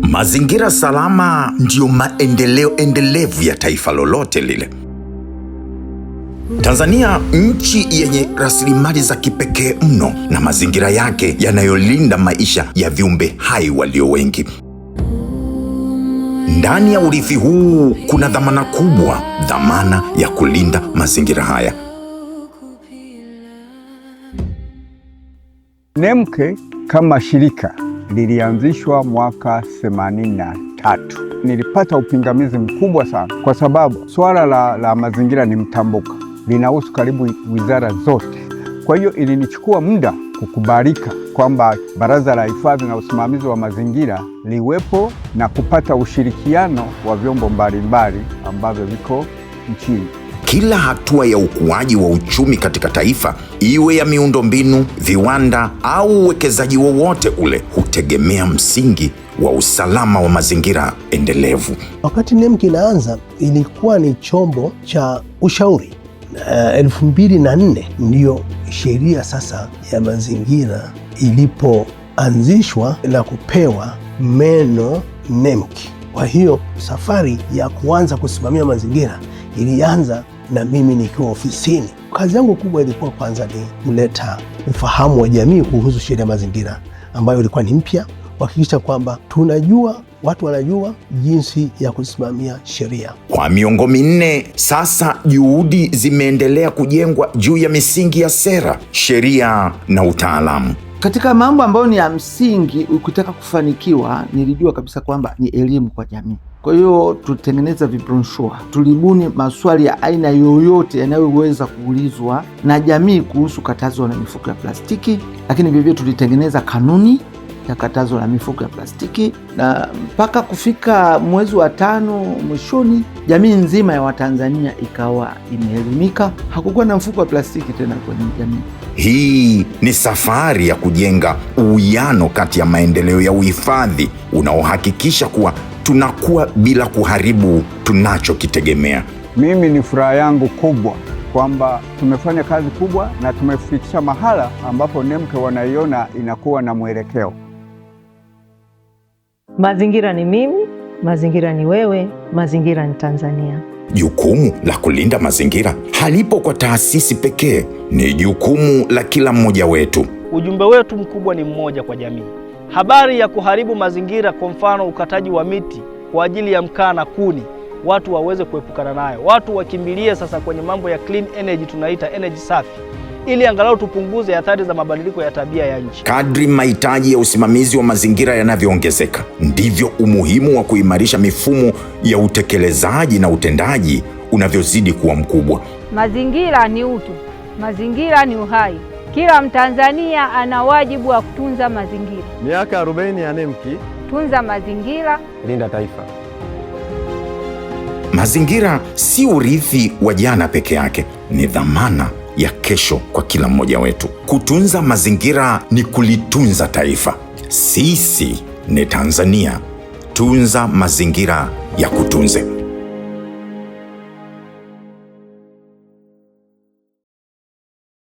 Mazingira salama ndiyo maendeleo endelevu ya taifa lolote lile. Tanzania, nchi yenye rasilimali za kipekee mno na mazingira yake yanayolinda maisha ya viumbe hai walio wengi. Ndani ya urithi huu kuna dhamana kubwa, dhamana ya kulinda mazingira haya. NEMC kama shirika lilianzishwa mwaka 83. Nilipata upingamizi mkubwa sana kwa sababu swala la mazingira ni mtambuka, linahusu karibu wizara zote. Kwa hiyo ilinichukua muda kukubalika kwamba Baraza la Hifadhi na Usimamizi wa Mazingira liwepo na kupata ushirikiano wa vyombo mbalimbali ambavyo viko nchini. Kila hatua ya ukuaji wa uchumi katika taifa, iwe ya miundombinu, viwanda au uwekezaji wowote ule, hutegemea msingi wa usalama wa mazingira endelevu. Wakati NEMC inaanza ilikuwa ni chombo cha ushauri. 2004 ndiyo sheria sasa ya mazingira ilipoanzishwa na kupewa meno NEMC. Kwa hiyo safari ya kuanza kusimamia mazingira ilianza na mimi nikiwa ofisini. Kazi yangu kubwa ilikuwa kwanza ni kuleta ufahamu wa jamii kuhusu sheria ya mazingira ambayo ilikuwa ni mpya, kuhakikisha kwamba watu wanajua jinsi ya kusimamia sheria. Kwa miongo minne sasa, juhudi zimeendelea kujengwa juu ya misingi ya sera, sheria na utaalamu. Katika mambo ambayo ni ya msingi, ukitaka kufanikiwa, nilijua kabisa kwamba ni elimu kwa jamii. Kwa hiyo tulitengeneza vibroshua, tulibuni maswali ya aina yoyote yanayoweza kuulizwa na jamii kuhusu katazo la mifuko ya plastiki, lakini vivyo tulitengeneza kanuni ya katazo la mifuko ya plastiki, na mpaka kufika mwezi wa 5 mwishoni, jamii nzima ya Watanzania ikawa imeelimika. Hakukuwa na mfuko wa plastiki tena kwenye jamii. Hii ni safari ya kujenga uwiano kati ya maendeleo ya uhifadhi unaohakikisha kuwa tunakuwa bila kuharibu tunachokitegemea. Mimi ni furaha yangu kubwa kwamba tumefanya kazi kubwa na tumefikisha mahala ambapo NEMC wanaiona inakuwa na mwelekeo. Mazingira ni mimi, mazingira ni wewe, mazingira ni Tanzania. Jukumu la kulinda mazingira halipo kwa taasisi pekee, ni jukumu la kila mmoja wetu. Ujumbe wetu mkubwa ni mmoja kwa jamii. Habari ya kuharibu mazingira, kwa mfano ukataji wa miti kwa ajili ya mkaa na kuni, watu waweze kuepukana nayo. Watu wakimbilie sasa kwenye mambo ya clean energy, tunaita energy safi, ili angalau tupunguze athari za mabadiliko ya tabia ya nchi. Kadri mahitaji ya usimamizi wa mazingira yanavyoongezeka, ndivyo umuhimu wa kuimarisha mifumo ya utekelezaji na utendaji unavyozidi kuwa mkubwa. Mazingira ni utu, mazingira ni uhai. Kila Mtanzania ana wajibu wa kutunza mazingira. Miaka 40 ya NEMC. Tunza mazingira, linda taifa. Mazingira si urithi wa jana peke yake, ni dhamana ya kesho kwa kila mmoja wetu. Kutunza mazingira ni kulitunza taifa. Sisi ni Tanzania. Tunza mazingira ya kutunze.